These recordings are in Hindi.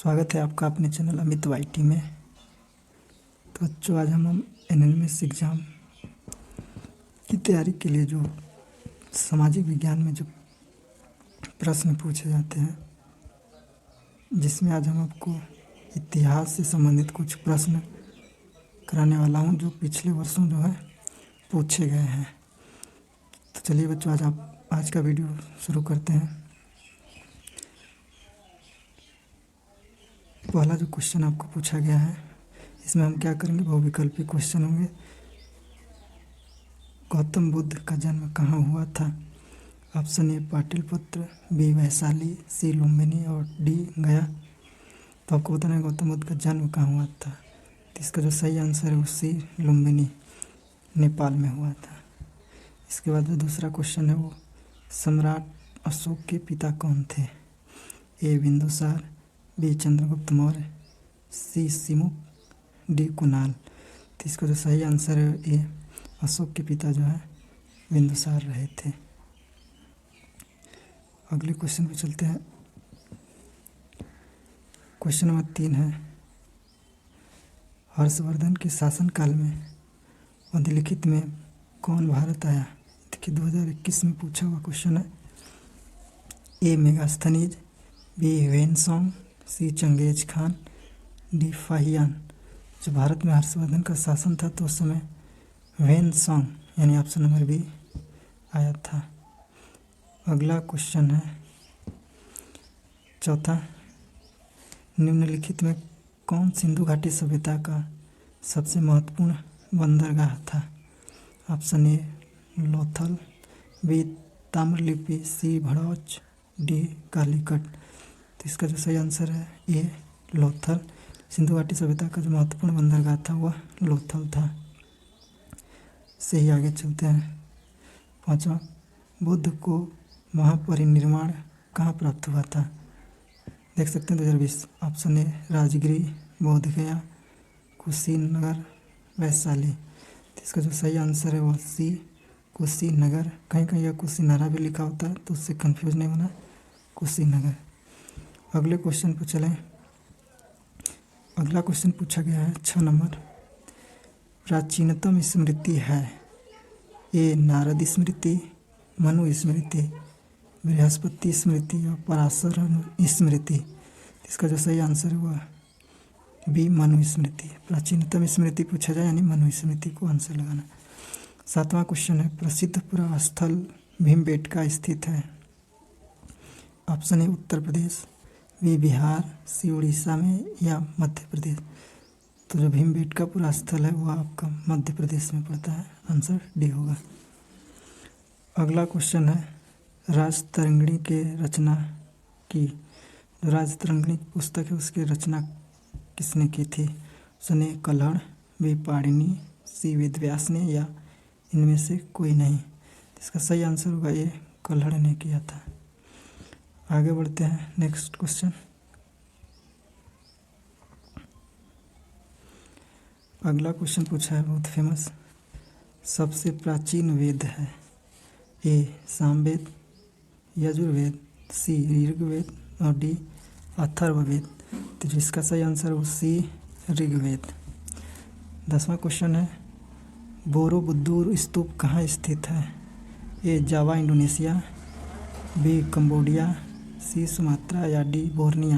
स्वागत है आपका अपने चैनल अमित वाईटी में। तो बच्चों, आज हम एनएलएमएस एग्ज़ाम की तैयारी के लिए जो सामाजिक विज्ञान में जो प्रश्न पूछे जाते हैं, जिसमें आज हम आपको इतिहास से संबंधित कुछ प्रश्न कराने वाला हूं, जो पिछले वर्षों जो है पूछे गए हैं। तो चलिए बच्चों, आज का वीडियो शुरू करते हैं। पहला जो क्वेश्चन आपको पूछा गया है, इसमें हम क्या करेंगे, बहुविकल्पी क्वेश्चन होंगे। गौतम बुद्ध का जन्म कहाँ हुआ था? Option A Pataliputra, B Vaishali, C Lumbini और डी गया। तो आपको बताना है गौतम बुद्ध का जन्म कहाँ हुआ था। तो इसका जो सही आंसर है वो सी लुम्बिनी, नेपाल में हुआ था। इसके बाद जो दूसरा क्वेश्चन है वो सम्राट अशोक के पिता कौन थे? ए बिंदुसार, बी चंद्रगुप्त मौर्य, सी सिमुक, डी कुणाल। तो इसका जो सही आंसर है ए अशोक के पिता जो है बिंदुसार रहे थे। अगले क्वेश्चन पे चलते हैं। क्वेश्चन नंबर 3 है, हर्षवर्धन के शासनकाल में अधिलिखित में कौन भारत आया? देखिए 2021 में पूछा हुआ क्वेश्चन है। ए मेगास्थनीज, बी ह्वेनसोंग, सी चंगेज खान, डी फाहियान। जो भारत में हर्षवर्धन का शासन था तो उस समय ह्वेनसोंग यानी ऑप्शन नंबर बी आया था। अगला क्वेश्चन है चौथा, निम्नलिखित में कौन सिंधु घाटी सभ्यता का सबसे महत्वपूर्ण बंदरगाह था? Option A Lothal, B Tamralipti, C Bharuch, D Calicut. तो इसका जो सही आंसर है ए लोथल। सिंधु घाटी सभ्यता का जो महत्वपूर्ण बंदरगाह था वह लोथल था। से ही आगे चलते हैं। पांचवा, बुद्ध को महापरिनिर्वाण कहाँ प्राप्त हुआ था? देख सकते हैं 2020। Option A Rajgir, Bodhgaya, Kushinagar, Vaishali. तो इसका जो सही आंसर है वो सी कुशीनगर। कहीं कहीं यह कुशीनारा भी लिखा होता है, तो उससे कंफ्यूज नहीं होना, कुशीनगर। अगले क्वेश्चन पर चलें। अगला क्वेश्चन पूछा गया है 6 नंबर, प्राचीनतम स्मृति है? ए नारद स्मृति, मनु स्मृति, बृहस्पति स्मृति और पराशर स्मृति। इसका जो सही आंसर है वह बी मनु स्मृति। प्राचीनतम स्मृति पूछा जाए यानी मनु स्मृति को आंसर लगाना। 7वां क्वेश्चन है, प्रसिद्ध पुरास्थल भीमबेटका स्थित है? Option A Uttar Pradesh, B Bihar, C Orissa में या मध्य प्रदेश। तो जो भीमबेटका पुरास्थल है वह आपका मध्य प्रदेश में पड़ता है। आंसर डी होगा। अगला क्वेश्चन है, राजतरंगिणी के रचना की, जो राजतरंगिणी पुस्तक है उसकी रचना किसने की थी? ऑप्शन ए कल्हड़, बी पाणिनि, सी वेदव्यास ने या इनमें से कोई नहीं। इसका सही आंसर होगा ये कल्हड़ ने किया था। आगे बढ़ते हैं। नेक्स्ट क्वेश्चन, अगला क्वेश्चन पूछा है बहुत फेमस, सबसे प्राचीन वेद है? ए सामवेद, यजुर्वेद, सी ऋग्वेद और डी अथर्ववेद। तो जिसका सही आंसर वो सी ऋग्वेद। 10वां क्वेश्चन है, बोरोबुद्दूर स्तूप कहाँ स्थित है? ए जावा इंडोनेशिया, बी कंबोडिया, सी सुमात्रा या डी बोर्निया।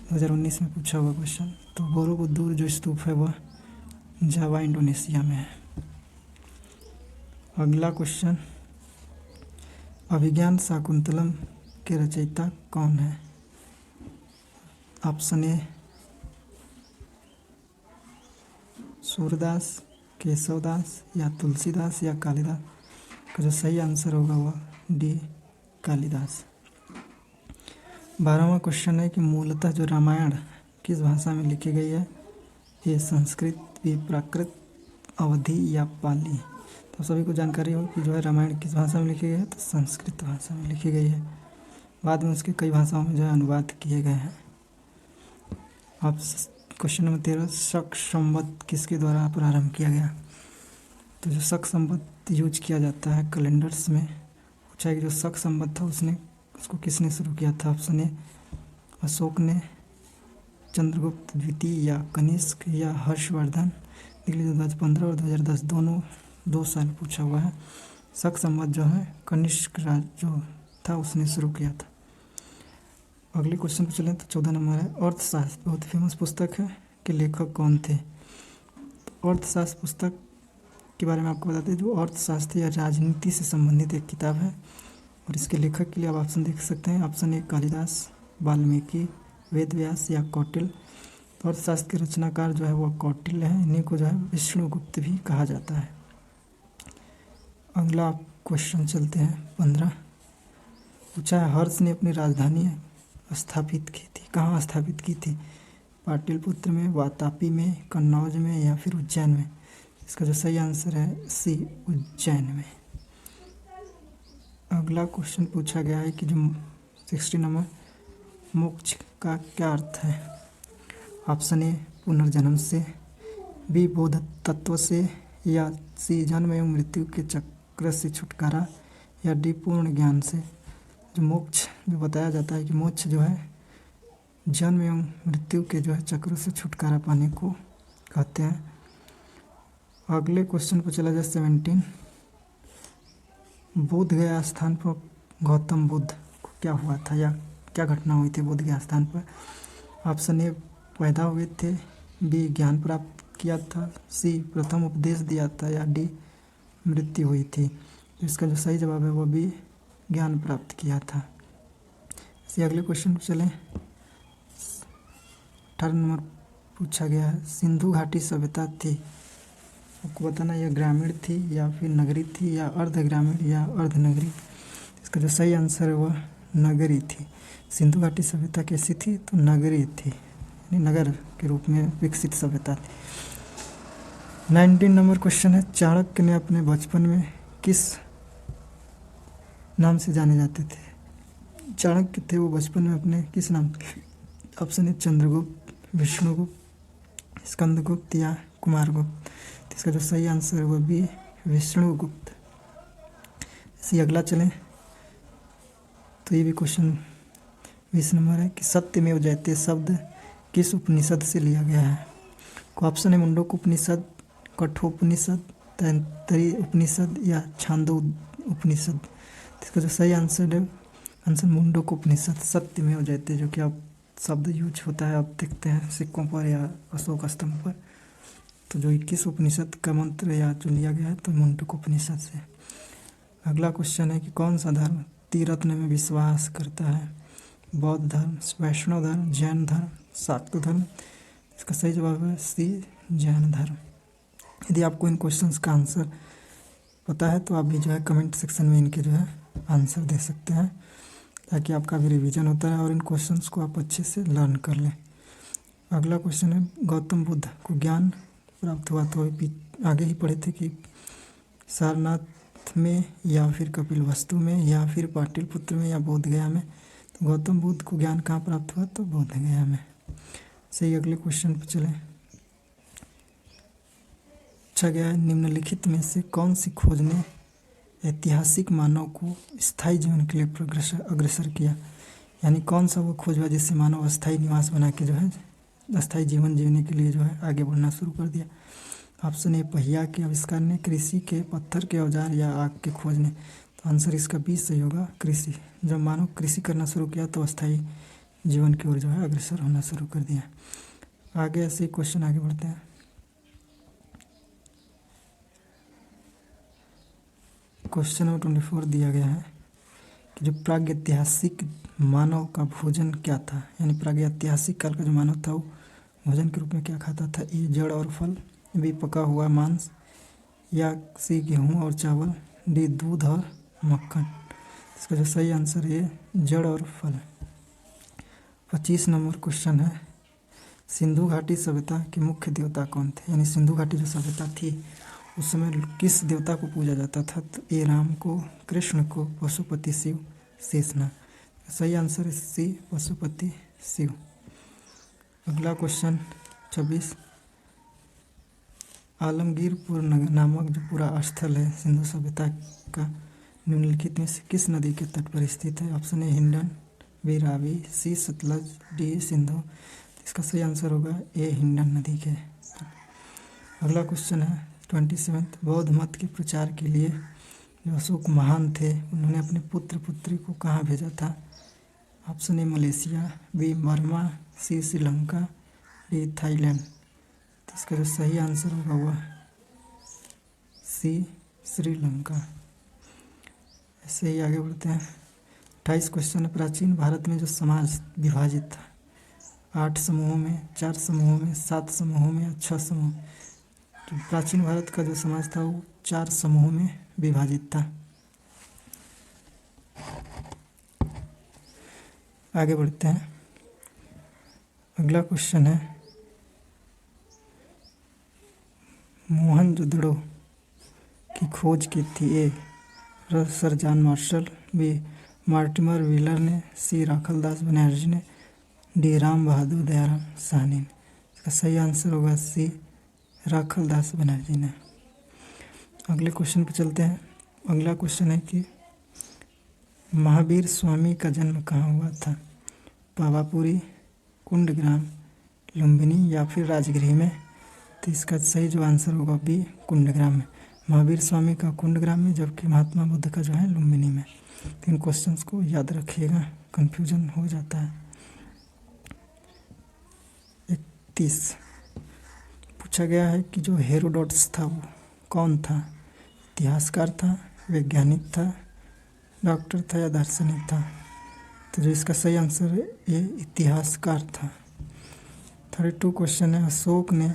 2019 में पूछा हुआ क्वेश्चन। तो बोरोबुद्दूर जो स्तूप है वह जावा इंडोनेशिया में है। अगला क्वेश्चन, अभिज्ञान शाकुंतलम के रचयिता कौन है? ऑप्शन ए सूरदास, केशवदास या तुलसीदास या कालिदास। का जो सही आंसर होगा वह डी कालिदास। 12वां क्वेश्चन है कि मूलतः जो रामायण किस भाषा में लिखी गई है? ए संस्कृत, बी प्राकृत, अवधी या पाली। तो सभी को जानकारी हो कि जो है रामायण किस भाषा में लिखी गई है, तो संस्कृत भाषा में लिखी गई है। बाद में उसके कई भाषाओं में जो है अनुवाद किए गए हैं। अब क्वेश्चन नंबर 13, शक संवत किसके द्वारा प्रारंभ किया गया? तो जो शक संवत यूज किया जाता है कैलेंडर्स में, पूछा है कि जो शक संवत था उसको किसने शुरू किया था? ऑप्शन ए अशोक ने, चंद्रगुप्त द्वितीय या कनिष्क या हर्षवर्धन। देख लीजिए 2015 और 2010 दोनों 2 साल पूछा हुआ है। शक संवत जो है कनिष्क राज जो था उसने शुरू किया था। अगले क्वेश्चन पर चलें तो 14 नंबर है अर्थशास्त्र, बहुत फेमस पुस्तक है कि लेखक कौन थे। अर्थशास्त्र पुस्तक के बारे में आपको बताते हैं। जो अर्थशास्त्र या राजनीति से संबंधित एक किताब है और इसके लेखक के लिए आप ऑप्शन देख सकते हैं। ऑप्शन ए कालिदास, वाल्मीकि, वेदव्यास या कौटिल्य। अर्थशास्त्र के रचनाकार जो है वो कौटिल्य है। इन्हीं को जो है विष्णुगुप्त भी कहा जाता है। अगला क्वेश्चन चलते हैं 15। पूछा है हर्ष ने अपनी राजधानी स्थापित की थी, कहाँ स्थापित की थी। पाटलिपुत्र में, वातापी में, कन्नौज में या फिर उज्जैन में। इसका जो सही आंसर है सी, उज्जैन में। अगला क्वेश्चन पूछा गया है कि जो 60 नंबर मोक्ष का क्या अर्थ है। ऑप्शन ए पुनर्जन्म से, बी बोध तत्व से, या सी जन्म एवं मृत्यु के चक्र से छुटकारा, या डी पूर्ण ज्ञान से। जो मोक्ष जो बताया जाता है कि मोक्ष जो है जन्म एवं मृत्यु के जो है चक्र से छुटकारा पाने को कहते हैं। अगले क्वेश्चन पर चला जाए 17। बोध गया स्थान पर गौतम बुद्ध को क्या हुआ था या क्या घटना हुई थी बोध गया स्थान पर। ऑप्शन ए पैदा हुए थे, बी ज्ञान प्राप्त किया था, सी प्रथम उपदेश दिया था, या डी मृत्यु हुई थी। इसका जो सही जवाब है वो भी ज्ञान प्राप्त किया था। इसी अगले क्वेश्चन पर चलें। 18 नंबर पूछा गया है सिंधु घाटी सभ्यता थी, आपको बताना यह ग्रामीण थी या फिर नगरी थी या अर्ध ग्रामीण या अर्ध नगरी। इसका जो सही आंसर है वह नगरी थी। सिंधु घाटी सभ्यता कैसी थी तो नगरी थी, यानी नगर के रूप में विकसित सभ्यता थी। 19 नंबर क्वेश्चन है चाणक्य ने अपने बचपन में किस नाम से जाने जाते थे। चाणक्य थे वो बचपन में अपने किस नाम। ऑप्शन है चंद्रगुप्त, विष्णुगुप्त, स्कंदगुप्त या कुमारगुप्त। इसका जो सही आंसर है वह भी विष्णुगुप्त। इसी अगला चलें तो ये भी क्वेश्चन 20 नंबर है कि सत्यमेव जयते शब्द किस उपनिषद से लिया गया है। ऑप्शन है मुंडक उपनिषद, कठोपनिषद, तैत्तिरीय उपनिषद या छांदो उपनिषद। इसका जो सही आंसर है आंसर मुंडक उपनिषद। सत्यमेव जयते जो कि आप शब्द यूज होता है आप देखते हैं सिक्कों पर या अशोक स्तंभ पर। तो जो 21 उपनिषद का मंत्र या जो लिया गया है तो मुंडक उपनिषद से। अगला क्वेश्चन है कि कौन सा धर्म त्रिरत्न में विश्वास करता है। बौद्ध धर्म, वैष्णव धर्म, जैन धर्म, शाक्त धर्म। इसका सही जवाब है सी, जैन धर्म। यदि आपको इन क्वेश्चंस का आंसर पता है तो आप भी जो है कमेंट सेक्शन में इनके जो है आंसर दे सकते हैं ताकि आपका भी रिवीजन होता है और इन क्वेश्चंस को आप अच्छे से लर्न कर लें। अगला क्वेश्चन है गौतम बुद्ध को ज्ञान प्राप्त हुआ तो आगे ही पढ़े थे कि सारनाथ में या फिर कपिलवस्तु में या फिर पाटलिपुत्र में या बोध गया में। तो गौतम बुद्ध को ज्ञान कहाँ प्राप्त हुआ तो बोध गया में। सही अगले क्वेश्चन पर चलें। पूछा गया है निम्नलिखित में से कौन सी खोज ने ऐतिहासिक मानव को स्थायी जीवन के लिए अग्रसर किया। यानी कौन सा वो खोज हुआ जिससे मानव अस्थायी निवास बना के जो है अस्थायी जीवन जीने के लिए जो है आगे बढ़ना शुरू कर दिया। ऑप्शन ए पहिया के आविष्कार ने, कृषि के, पत्थर के औजार या आग के खोज ने। तो आंसर इसका बी सही होगा, कृषि। जब मानव कृषि करना शुरू किया तो अस्थायी जीवन की ओर जो है अग्रसर होना शुरू कर दिया। आगे ऐसे क्वेश्चन आगे बढ़ते हैं। क्वेश्चन नंबर 24 दिया गया है कि जो प्रागैतिहासिक मानव का भोजन क्या था। यानी प्रागैतिहासिक काल का जो मानव था वो भोजन के रूप में क्या खाता था। ए जड़ और फल, बी पका हुआ मांस, या सी गेहूँ और चावल, डी दूध और मक्खन। इसका जो सही आंसर है जड़ और फल। 25 नंबर क्वेश्चन है सिंधु घाटी सभ्यता के मुख्य देवता कौन थे। यानी सिंधु घाटी जो सभ्यता थी उस समय किस देवता को पूजा जाता था। तो ए राम को, कृष्ण को, पशुपति शिव, शेषनाग। सही आंसर है सी, पशुपति शिव। अगला क्वेश्चन 26 आलमगीरपुर नामक जो पूरा स्थल है सिंधु सभ्यता का निम्नलिखित में से किस नदी के तट पर स्थित है। Option A Hindon, B Ravi, C Sutlej, D Sindhu. इसका सही आंसर होगा ए हिंडन नदी के। अगला क्वेश्चन है 27। बौद्ध मत के प्रचार के लिए जो अशोक महान थे उन्होंने अपने पुत्र पुत्री को कहाँ भेजा था? Option A Malaysia, B Burma, C Sri Lanka, D Thailand. तो इसका जो सही आंसर होगा वह सी श्रीलंका। ऐसे ही आगे बढ़ते हैं। 28 क्वेश्चन है। प्राचीन भारत में जो समाज विभाजित था 8 समूहों में, 4 समूहों में, 7 समूहों में या 6 समूह। तो प्राचीन भारत का जो समाज था वो 4 समूहों में विभाजित था। आगे बढ़ते हैं। अगला क्वेश्चन है मोहनजोदड़ो की खोज की थी? A sir John Marshall, B Mortimer Wheeler ने, सी राखलदास बनर्जी ने, डी राम बहादुर दयाराम साहनी ने। इसका सही आंसर होगा सी राखलदास बनर्जी ने। अगले क्वेश्चन पर चलते हैं। अगला क्वेश्चन है कि महावीर स्वामी का जन्म कहाँ हुआ था? पावापुरी, कुंडग्राम, लुम्बिनी या फिर राजगृह में। तो इसका सही जो आंसर होगा बी कुंडग्राम में। महावीर स्वामी का कुंडग्राम में, जबकि महात्मा बुद्ध का जो है लुम्बिनी में। इन क्वेश्चंस को याद रखिएगा, कंफ्यूजन हो जाता है। 31 पूछा गया है कि जो हेरोडोटस था वो कौन था? इतिहासकार था, वैज्ञानिक था, डॉक्टर था या दार्शनिक था? तो जो इसका सही आंसर है ये इतिहासकार था। 32 क्वेश्चन है। अशोक ने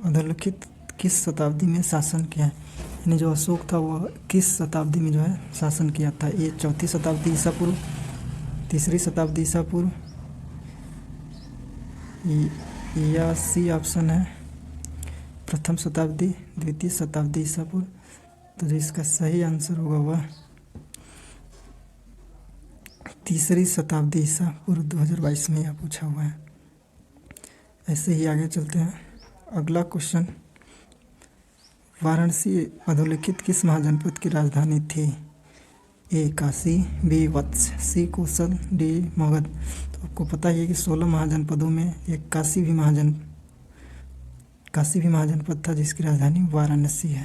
अधोलिखित किस शताब्दी में शासन किया है? यानी जो अशोक था वो किस शताब्दी में जो है शासन किया था? ये 4वीं शताब्दी ईसा पूर्व, 3री शताब्दी ईसा पूर्व, या सी ऑप्शन है प्रथम शताब्दी, 2वीं शताब्दी ईसा पूर्व। तो जो इसका सही आंसर होगा वह 3री शताब्दी ईसा पूर्व। 2022 में यह पूछा हुआ है। ऐसे ही आगे चलते हैं। अगला क्वेश्चन, वाराणसी अधोलिखित किस महाजनपद की राजधानी थी? ए काशी, बी वत्स, सी कौशल, डी मगध। तो आपको पता ही है कि 16 महाजनपदों में एक काशी भी महाजनपद था जिसकी राजधानी वाराणसी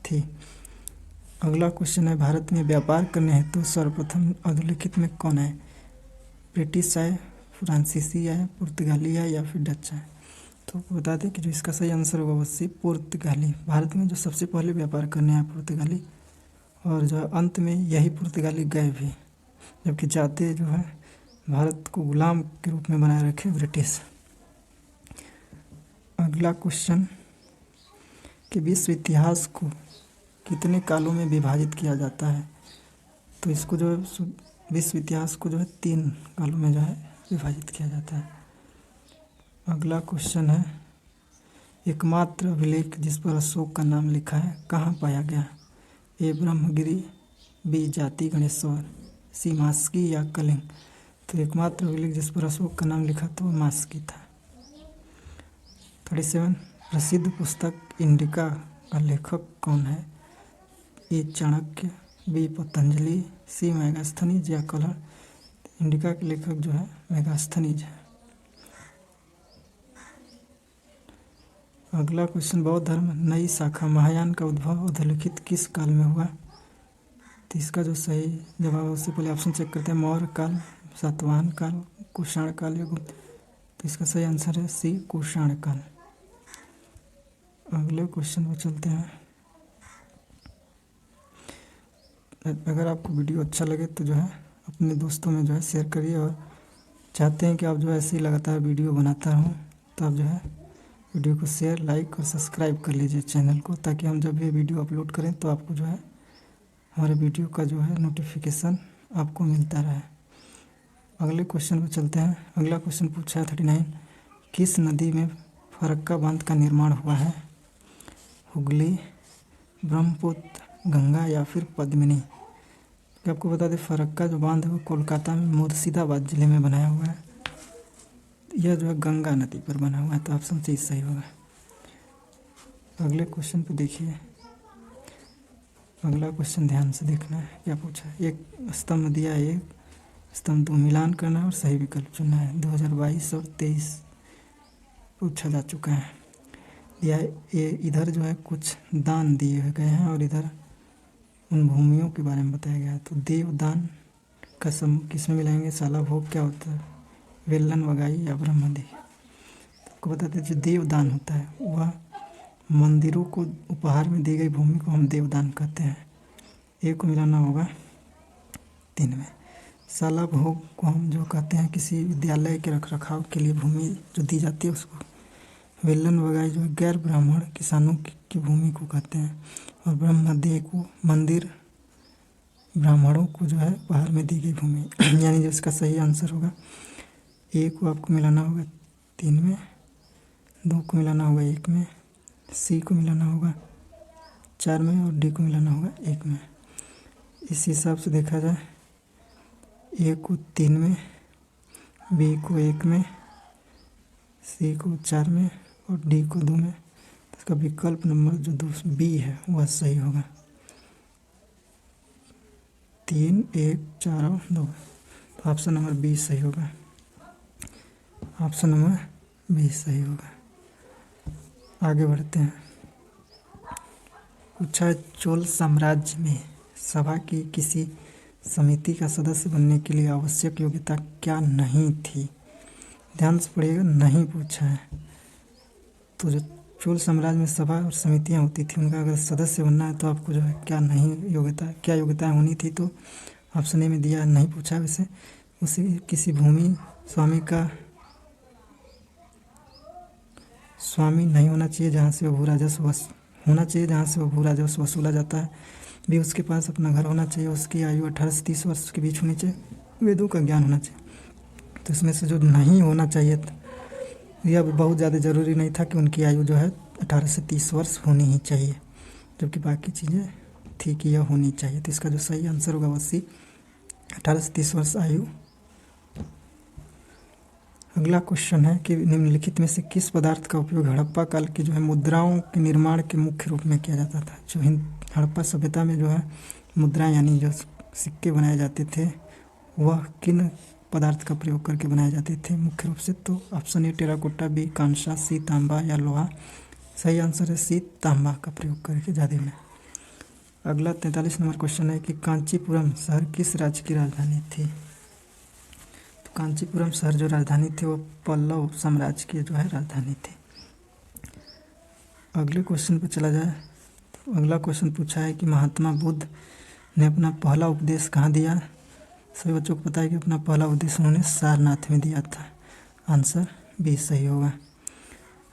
थी। अगला क्वेश्चन है भारत में व्यापार करने हेतु तो सर्वप्रथम अधोलिखित में कौन है? ब्रिटिश है, फ्रांसीसी है, पुर्तगाली है या फिर डच है? तो बता दें कि जो इसका सही आंसर होगा वो सी पुर्तगाली। भारत में जो सबसे पहले व्यापार करने आए पुर्तगाली, और जो अंत में यही पुर्तगाली गए भी, जबकि जाते जो है भारत को गुलाम के रूप में बनाए रखे ब्रिटिश। अगला क्वेश्चन कि विश्व इतिहास को कितने कालों में विभाजित किया जाता है? तो इसको जो है विश्व इतिहास को जो है 3 कालों में जो है विभाजित किया जाता है। अगला क्वेश्चन है एकमात्र अभिलेख जिस पर अशोक का नाम लिखा है कहाँ पाया गया? ए ब्रह्मगिरी, बी जाति गणेश्वर, सी मास्की या कलिंग। तो एकमात्र अभिलेख जिस पर अशोक का नाम लिखा तो मास्की था। 37 प्रसिद्ध पुस्तक इंडिका का लेखक कौन है? ए चाणक्य, बी पतंजलि, सी मेगास्थनीज या कलर। इंडिका के लेखक जो है मेगास्थनीज है। अगला क्वेश्चन बौद्ध धर्म नई शाखा महायान का उद्भव अधोलिखित किस काल में हुआ? तो इसका जो सही जवाब है उससे पहले ऑप्शन चेक करते हैं। मौर्य काल, सातवाहन काल, कुषाण काल या गुप्त। तो इसका सही आंसर है सी कुषाण काल। अगले क्वेश्चन पर चलते हैं। अगर आपको वीडियो अच्छा लगे तो जो है अपने दोस्तों में जो है शेयर करिए, और चाहते हैं कि आप जो है ऐसे ही लगातार वीडियो बनाता रहूँ तो आप जो है वीडियो को शेयर, लाइक और सब्सक्राइब कर लीजिए चैनल को, ताकि हम जब भी वीडियो अपलोड करें तो आपको जो है हमारे वीडियो का जो है नोटिफिकेशन आपको मिलता रहे। अगले क्वेश्चन पर चलते हैं। अगला क्वेश्चन पूछा है 39 किस नदी में फरक्का बांध का निर्माण हुआ है? हुगली, ब्रह्मपुत्र, गंगा या फिर पद्मिनी। तो आपको बता दें फरक्का जो बांध है वो कोलकाता में मुर्शिदाबाद जिले में बनाया हुआ है। यह जो है गंगा नदी पर बना हुआ है, तो ऑप्शन सी सही होगा। अगले क्वेश्चन पे देखिए। अगला क्वेश्चन ध्यान से देखना है क्या पूछा है। एक स्तंभ दिया है, एक स्तंभ 2 मिलान करना है और सही विकल्प चुनना है। 2022 और 23 पूछा जा चुका है। दिया है ये इधर जो है कुछ दान दिए गए हैं और इधर उन भूमियों के बारे में बताया गया है। तो देवदान का समूह किसमें मिलाएंगे? साला भोग क्या होता है? वेलन वगाई या ब्रह्मदेह। तो आपको बताते हैं जो देवदान होता है वह मंदिरों को उपहार में दी गई भूमि को हम देवदान कहते हैं। ए को मिलाना होगा 3 में। साला भोग को हम जो कहते हैं किसी विद्यालय के रख रखाव के लिए भूमि जो दी जाती है उसको। वेलन वगाई जो है गैर ब्राह्मण किसानों की भूमि को कहते हैं। और ब्रह्मदेह को मंदिर ब्राह्मणों को जो है उपहार में दी गई भूमि यानी जो इसका सही आंसर होगा। ए को आपको मिलाना होगा 3 में, 2 को मिलाना होगा 1 में, सी को मिलाना होगा 4 में और डी को मिलाना होगा 1 में। इस हिसाब से देखा जाए ए को 3 में, बी को 1 में, सी को 4 में और डी को 2 में। तो इसका विकल्प नंबर जो बी है वह सही होगा। 3, 1, 4 और 2। तो ऑप्शन नंबर बी सही होगा। ऑप्शन नंबर बी सही होगा। आगे बढ़ते हैं। पूछा चोल साम्राज्य में सभा की किसी समिति का सदस्य बनने के लिए आवश्यक योग्यता क्या नहीं थी? ध्यान से पढ़िएगा, नहीं पूछा है। तो जो चोल साम्राज्य में सभा और समितियां होती थी उनका अगर सदस्य बनना है तो आपको जो है क्या योग्यताएं होनी थी? तो ऑप्शन ए में दिया नहीं पूछा। वैसे उसे किसी भूमि स्वामी नहीं होना चाहिए जहाँ से वो भू राजस्व होना चाहिए जहाँ से वो भू राजस्व वसूला जाता है। भी उसके पास अपना घर होना चाहिए। उसकी आयु 18 से 30 वर्ष के बीच होनी चाहिए। वेदों का ज्ञान होना चाहिए। तो इसमें से जो नहीं होना चाहिए यह बहुत ज़्यादा ज़रूरी नहीं था कि उनकी आयु जो है 18 से 30 वर्ष होनी ही चाहिए, जबकि बाकी चीज़ें थी कि यह होनी चाहिए। तो इसका जो सही आंसर होगा वो सी, 18 से 30 वर्ष आयु। अगला क्वेश्चन है कि निम्नलिखित में से किस पदार्थ का उपयोग हड़प्पा काल की जो है मुद्राओं के निर्माण के मुख्य रूप में किया जाता था? जो हड़प्पा सभ्यता में जो है मुद्राएं यानी जो सिक्के बनाए जाते थे वह किन पदार्थ का प्रयोग करके बनाए जाते थे मुख्य रूप से? तो ऑप्शन ए टेराकोटा, बी कांसा, सी तांबा या लोहा। सही आंसर है सी तांबा का प्रयोग करके ज़्यादा में। अगला 43 नंबर क्वेश्चन है कि कांचीपुरम शहर किस राज्य की राजधानी थी? तो कांचीपुरम शहर जो राजधानी थी वो पल्लव साम्राज्य की जो है राजधानी थी। अगले क्वेश्चन पर चला जाए। तो अगला क्वेश्चन पूछा है कि महात्मा बुद्ध ने अपना पहला उपदेश कहाँ दिया? सभी बच्चों को पता है कि अपना पहला उपदेश उन्होंने सारनाथ में दिया था। आंसर बी सही होगा।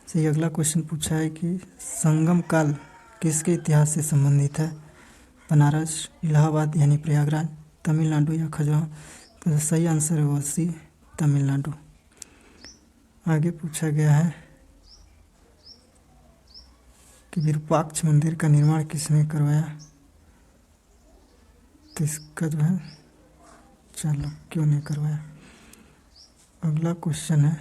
सही। अगला क्वेश्चन पूछा है कि संगम काल किसके इतिहास से संबंधित है? बनारस, इलाहाबाद यानी प्रयागराज, तमिलनाडु या खजुराहो। तो सही आंसर है वो सी तमिलनाडु। आगे पूछा गया है कि विरूपाक्ष मंदिर का निर्माण किसने करवाया? तो इसका जो है चाणक्यों ने करवाया। अगला क्वेश्चन है